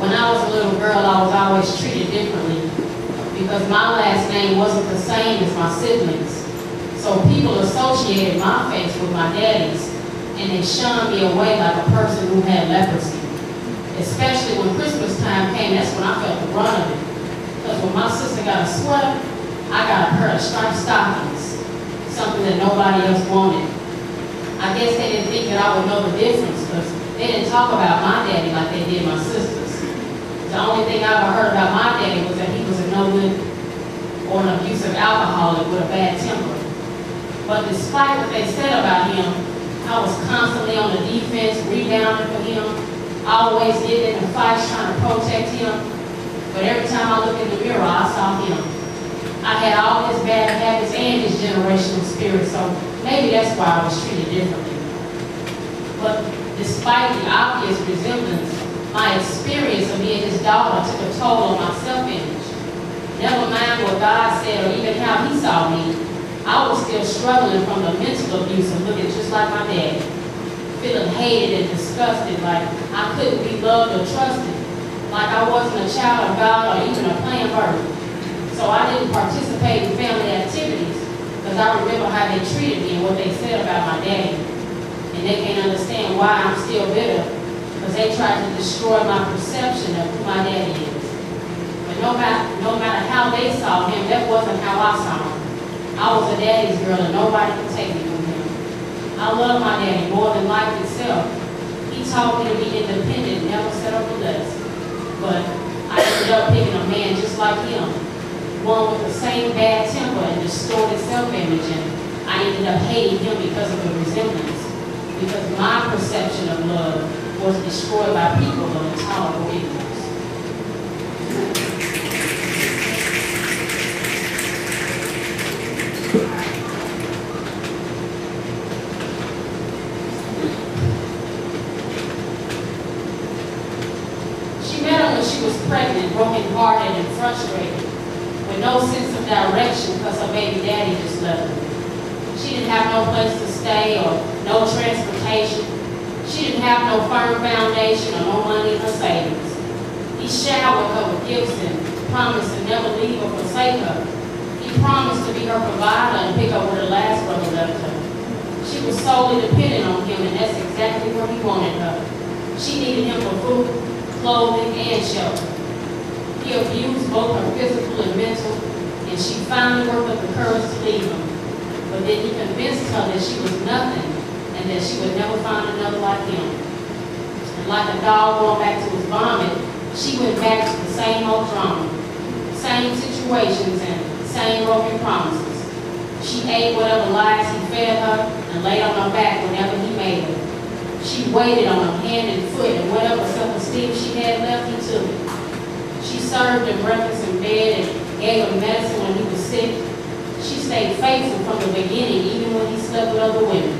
When I was a little girl, I was always treated differently because my last name wasn't the same as my siblings. So people associated my face with my daddy's, and they shunned me away like a person who had leprosy. Especially when Christmas time came, that's when I felt the brunt of it. Because when my sister got a sweater, I got a pair of striped stockings, something that nobody else wanted. I guess they didn't think that I would know the difference because they didn't talk about my daddy like they did my sisters. The only thing I ever heard about my daddy was that he was a no good or an abusive alcoholic with a bad temper. But despite what they said about him, I was constantly on the defense, rebounding for him. I always get into fights trying to protect him. But every time I looked in the mirror, I saw him. I had all his bad habits and his generational spirit, so maybe that's why I was treated differently. But despite the obvious resemblance, my experience of being his daughter took a toll on my self-image. Never mind what God said or even how he saw me, I was still struggling from the mental abuse of looking just like my daddy, feeling hated and disgusted, like I couldn't be loved or trusted, like I wasn't a child of God or even a planned birth. So I didn't participate in family activities because I remember how they treated me and what they said about my daddy. And they can't understand why I'm still bitter because they tried to destroy my perception of who my daddy is. But no matter how they saw him, that wasn't how I saw him. I was a daddy's girl and nobody could take me from him. I love my daddy more than life itself. He taught me to be independent, never settle for less. But I ended up picking a man just like him, one with the same bad temper and distorted self-image, and I ended up hating him because of the resemblance, because my perception of love was destroyed by people of intolerable ignorance. She was pregnant, broken-hearted, and frustrated, with no sense of direction because her baby daddy just left her. She didn't have no place to stay or no transportation. She didn't have no firm foundation or no money in her savings. He showered her with gifts and promised to never leave or forsake her. He promised to be her provider and pick up where the last brother left her. She was solely dependent on him, and that's exactly where he wanted her. She needed him for food, clothing, and shelter. He abused both her physical and mental, and she finally worked up the courage to leave him. But then he convinced her that she was nothing and that she would never find another like him. And like a dog going back to his vomit, she went back to the same old drama, same situations and same broken promises. She ate whatever lies he fed her and laid on her back whenever he made her. She waited on him hand and foot, and whatever self-esteem she had left, he took it. She served him breakfast in bed and gave him medicine when he was sick. She stayed faithful from the beginning, even when he slept with other women.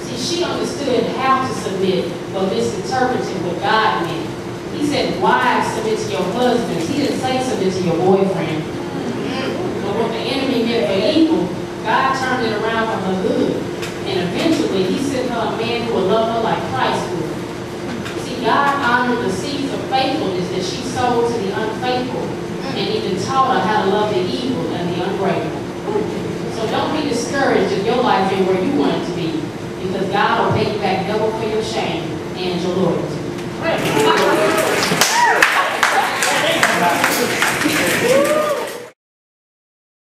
See, she understood how to submit, but misinterpreted what God meant. He said, wives, submit to your husbands. He didn't say submit to your boyfriend. But what the enemy meant for evil, God turned it around for her good. And eventually, he sent her a man who would love her like Christ would. See, God honored the seeds of faithfulness that she sowed to the unfaithful, and even taught her how to love the evil and the ungrateful. So don't be discouraged if your life ain't where you want it to be, because God will pay you back double for your shame and your loyalty.